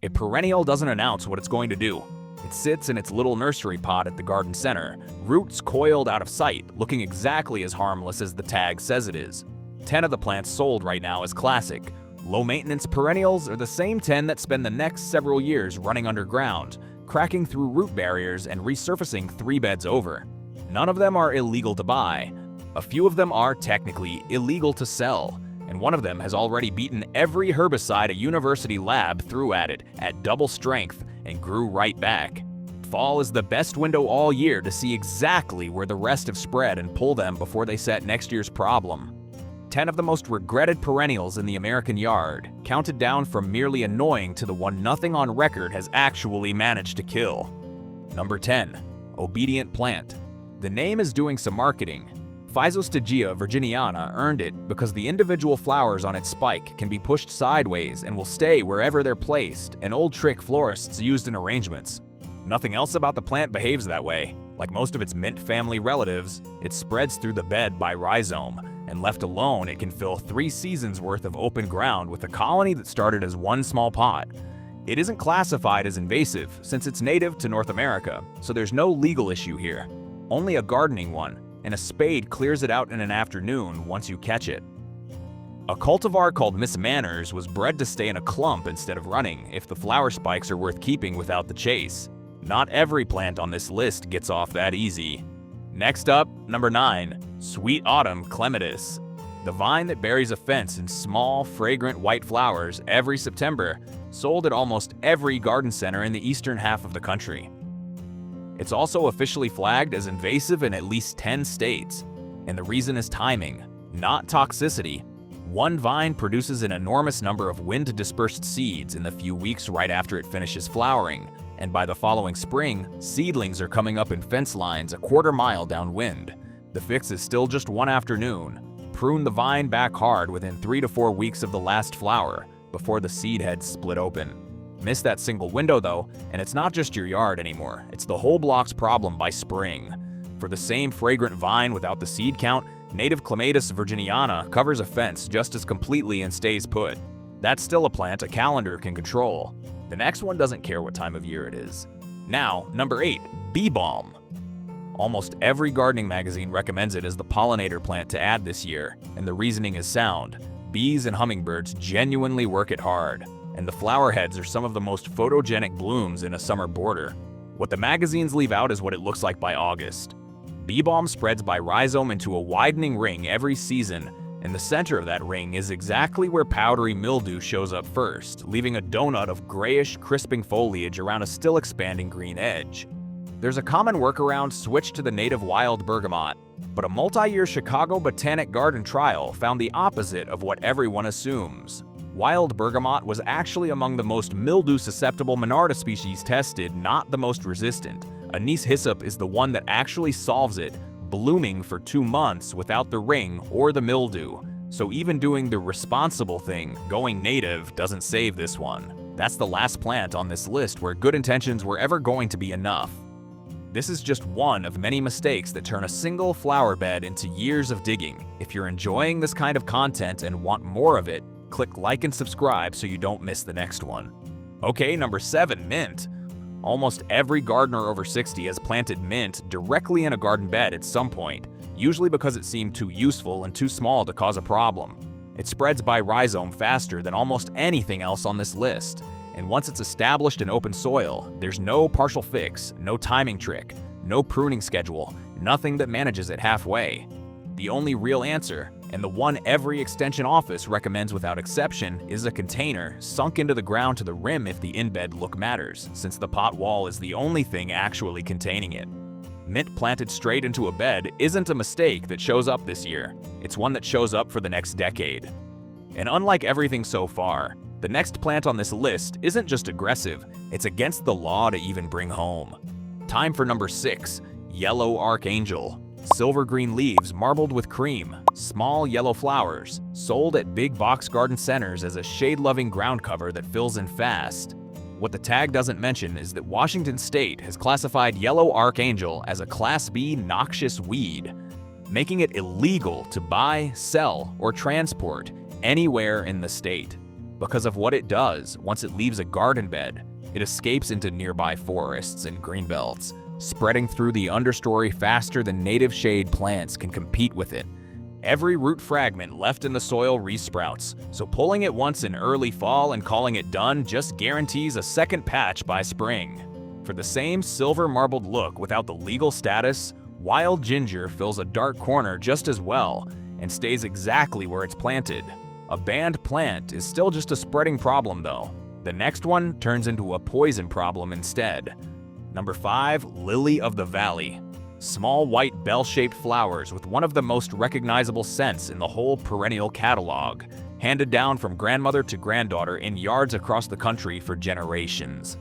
A perennial doesn't announce what it's going to do. It sits in its little nursery pot at the garden center, roots coiled out of sight, looking exactly as harmless as the tag says it is. 10 of the plants sold right now as classic. Low-maintenance perennials are the same 10 that spend the next several years running underground, cracking through root barriers and resurfacing 3 beds over. None of them are illegal to buy. A few of them are technically illegal to sell, and one of them has already beaten every herbicide a university lab threw at it at double strength and grew right back. Fall is the best window all year to see exactly where the rest have spread and pull them before they set next year's problem. 10 of the most regretted perennials in the American yard, counted down from merely annoying to the one nothing on record has actually managed to kill. Number 10. Obedient plant. The name is doing some marketing. Physostygia virginiana earned it because the individual flowers on its spike can be pushed sideways and will stay wherever they're placed, an old trick florists used in arrangements. Nothing else about the plant behaves that way. Like most of its mint family relatives, it spreads through the bed by rhizome, and left alone it can fill 3 seasons worth of open ground with a colony that started as one small pot. It isn't classified as invasive since it's native to North America, so there's no legal issue here. Only a gardening one, and a spade clears it out in an afternoon once you catch it. A cultivar called Miss Manners was bred to stay in a clump instead of running if the flower spikes are worth keeping without the chase. Not every plant on this list gets off that easy. Next up, number 9, Sweet Autumn Clematis. The vine that buries a fence in small, fragrant white flowers every September, sold at almost every garden center in the eastern half of the country. It's also officially flagged as invasive in at least 10 states, and the reason is timing, not toxicity. One vine produces an enormous number of wind-dispersed seeds in the few weeks right after it finishes flowering, and by the following spring, seedlings are coming up in fence lines a quarter mile downwind. The fix is still just one afternoon. Prune the vine back hard within 3 to 4 weeks of the last flower, before the seed heads split open. Miss that single window though, and it's not just your yard anymore, it's the whole block's problem by spring. For the same fragrant vine without the seed count, native Clematis virginiana covers a fence just as completely and stays put. That's still a plant a calendar can control. The next one doesn't care what time of year it is. Now, number 8, bee balm. Almost every gardening magazine recommends it as the pollinator plant to add this year, and the reasoning is sound. Bees and hummingbirds genuinely work it hard, and the flower heads are some of the most photogenic blooms in a summer border. What the magazines leave out is what it looks like by August. Bee balm spreads by rhizome into a widening ring every season, and the center of that ring is exactly where powdery mildew shows up first, leaving a donut of grayish, crisping foliage around a still expanding green edge. There's a common workaround: switch to the native wild bergamot, but a multi-year Chicago Botanic Garden trial found the opposite of what everyone assumes. Wild bergamot was actually among the most mildew-susceptible Monarda species tested, not the most resistant. Anise hyssop is the one that actually solves it, blooming for 2 months without the ring or the mildew. So even doing the responsible thing, going native, doesn't save this one. That's the last plant on this list where good intentions were ever going to be enough. This is just one of many mistakes that turn a single flower bed into years of digging. If you're enjoying this kind of content and want more of it, click like and subscribe so you don't miss the next one. Okay, number 7, mint. Almost every gardener over 60 has planted mint directly in a garden bed at some point, usually because it seemed too useful and too small to cause a problem. It spreads by rhizome faster than almost anything else on this list, and once it's established in open soil, there's no partial fix, no timing trick, no pruning schedule, nothing that manages it halfway. The only real answer, and the one every extension office recommends without exception, is a container sunk into the ground to the rim if the in-bed look matters, since the pot wall is the only thing actually containing it. Mint planted straight into a bed isn't a mistake that shows up this year, it's one that shows up for the next decade. And unlike everything so far, the next plant on this list isn't just aggressive, it's against the law to even bring home. Time for number 6, Yellow Archangel. Silver green leaves marbled with cream, small yellow flowers, sold at big box garden centers as a shade-loving ground cover that fills in fast. What the tag doesn't mention is that Washington State has classified Yellow Archangel as a Class B noxious weed, making it illegal to buy, sell, or transport anywhere in the state. Because of what it does, once it leaves a garden bed, it escapes into nearby forests and greenbelts, spreading through the understory faster than native shade plants can compete with it. Every root fragment left in the soil resprouts, so pulling it once in early fall and calling it done just guarantees a second patch by spring. For the same silver marbled look without the legal status, wild ginger fills a dark corner just as well and stays exactly where it's planted. A banned plant is still just a spreading problem though. The next one turns into a poison problem instead. Number 5, lily of the valley. Small white bell-shaped flowers with one of the most recognizable scents in the whole perennial catalog, handed down from grandmother to granddaughter in yards across the country for generations.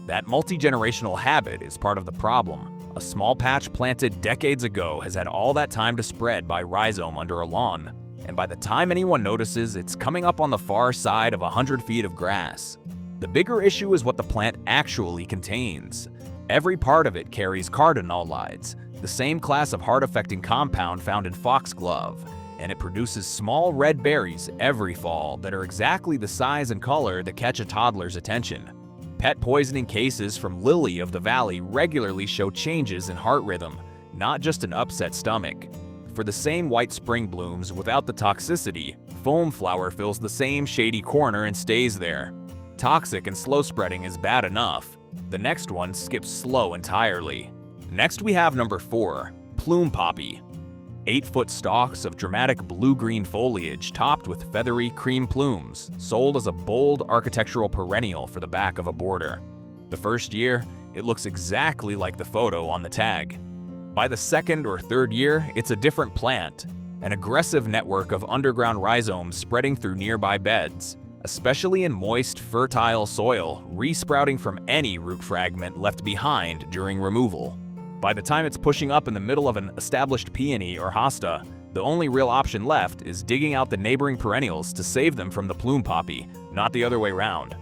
That multi-generational habit is part of the problem. A small patch planted decades ago has had all that time to spread by rhizome under a lawn, and by the time anyone notices, it's coming up on the far side of 100 feet of grass. The bigger issue is what the plant actually contains. Every part of it carries cardinalides, the same class of heart-affecting compound found in foxglove, and it produces small red berries every fall that are exactly the size and color that catch a toddler's attention. Pet poisoning cases from lily of the valley regularly show changes in heart rhythm, not just an upset stomach. For the same white spring blooms without the toxicity, foam flower fills the same shady corner and stays there. Toxic and slow spreading is bad enough. The next one skips slow entirely. Next we have number 4, plume poppy. 8-foot stalks of dramatic blue-green foliage topped with feathery cream plumes, sold as a bold architectural perennial for the back of a border. The first year, it looks exactly like the photo on the tag. By the second or third year, it's a different plant, an aggressive network of underground rhizomes spreading through nearby beds, especially in moist, fertile soil, resprouting from any root fragment left behind during removal. By the time it's pushing up in the middle of an established peony or hosta, the only real option left is digging out the neighboring perennials to save them from the plume poppy, not the other way round.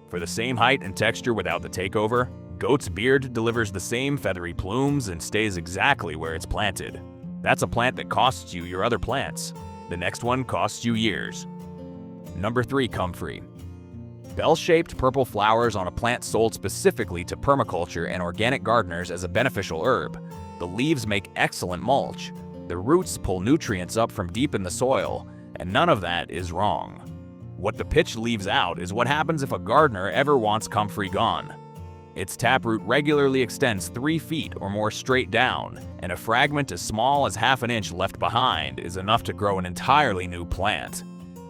For the same height and texture without the takeover, goat's beard delivers the same feathery plumes and stays exactly where it's planted. That's a plant that costs you your other plants. The next one costs you years. Number 3, comfrey. Bell-shaped purple flowers on a plant sold specifically to permaculture and organic gardeners as a beneficial herb. The leaves make excellent mulch. The roots pull nutrients up from deep in the soil, and none of that is wrong. What the pitch leaves out is what happens if a gardener ever wants comfrey gone. Its taproot regularly extends 3 feet or more straight down, and a fragment as small as half an inch left behind is enough to grow an entirely new plant.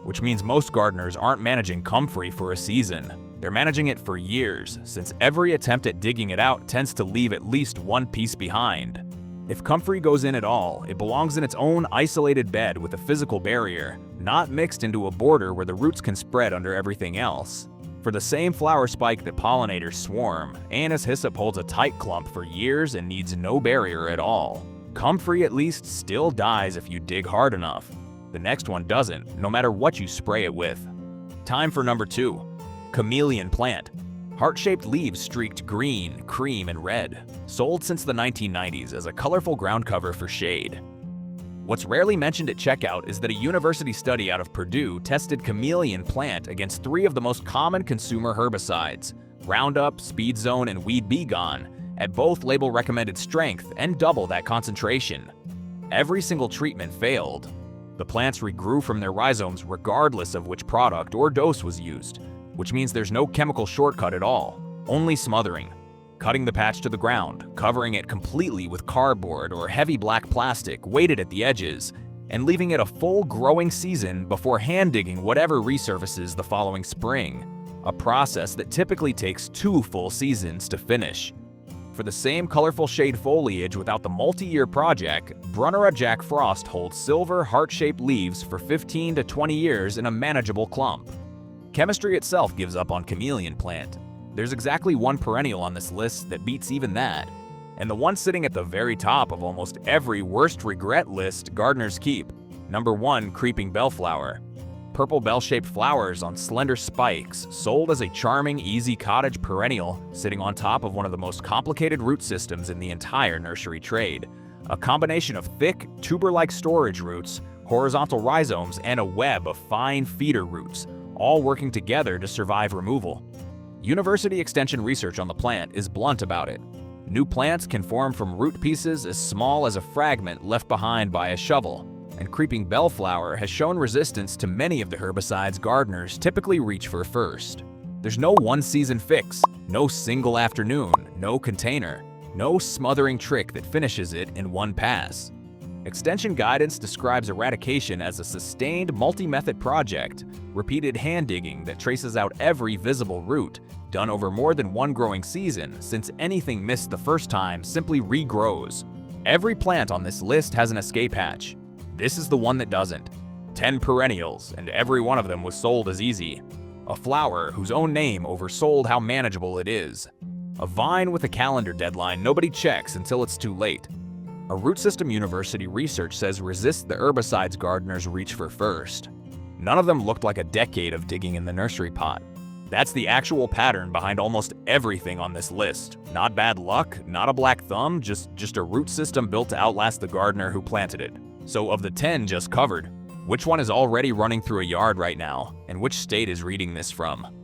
Which means most gardeners aren't managing comfrey for a season. They're managing it for years, since every attempt at digging it out tends to leave at least one piece behind. If comfrey goes in at all, it belongs in its own isolated bed with a physical barrier, not mixed into a border where the roots can spread under everything else. For the same flower spike that pollinators swarm, Anise hyssop holds a tight clump for years and needs no barrier at all. Comfrey at least still dies if you dig hard enough. The next one doesn't, no matter what you spray it with. Time for number 2, chameleon plant. Heart-shaped leaves streaked green, cream, and red. Sold since the 1990s as a colorful ground cover for shade. What's rarely mentioned at checkout is that a university study out of Purdue tested chameleon plant against 3 of the most common consumer herbicides, Roundup, Speed Zone, and Weed B Gone, at both label recommended strength and double that concentration. Every single treatment failed. The plants regrew from their rhizomes regardless of which product or dose was used, which means there's no chemical shortcut at all, only smothering. Cutting the patch to the ground, covering it completely with cardboard or heavy black plastic weighted at the edges, and leaving it a full growing season before hand digging whatever resurfaces the following spring, a process that typically takes 2 full seasons to finish. For the same colorful shade foliage without the multi-year project, Brunnera Jack Frost holds silver heart-shaped leaves for 15 to 20 years in a manageable clump. Chemistry itself gives up on chameleon plant. There's exactly one perennial on this list that beats even that, and the one sitting at the very top of almost every worst regret list gardeners keep. Number 1, creeping bellflower. Purple bell-shaped flowers on slender spikes, sold as a charming, easy cottage perennial sitting on top of one of the most complicated root systems in the entire nursery trade. A combination of thick, tuber-like storage roots, horizontal rhizomes, and a web of fine feeder roots, all working together to survive removal. University extension research on the plant is blunt about it. New plants can form from root pieces as small as a fragment left behind by a shovel, and creeping bellflower has shown resistance to many of the herbicides gardeners typically reach for first. There's no one-season fix, no single afternoon, no container, no smothering trick that finishes it in one pass. Extension guidance describes eradication as a sustained multi-method project, repeated hand digging that traces out every visible root, done over more than one growing season, since anything missed the first time simply regrows. Every plant on this list has an escape hatch. This is the one that doesn't. 10 perennials, and every one of them was sold as easy. A flower whose own name oversold how manageable it is. A vine with a calendar deadline nobody checks until it's too late. A root system university research says resist the herbicides gardeners reach for first. None of them looked like a decade of digging in the nursery pot. That's the actual pattern behind almost everything on this list. Not bad luck, not a black thumb, just a root system built to outlast the gardener who planted it. So of the 10 just covered, which one is already running through a yard right now, and which state is reading this from?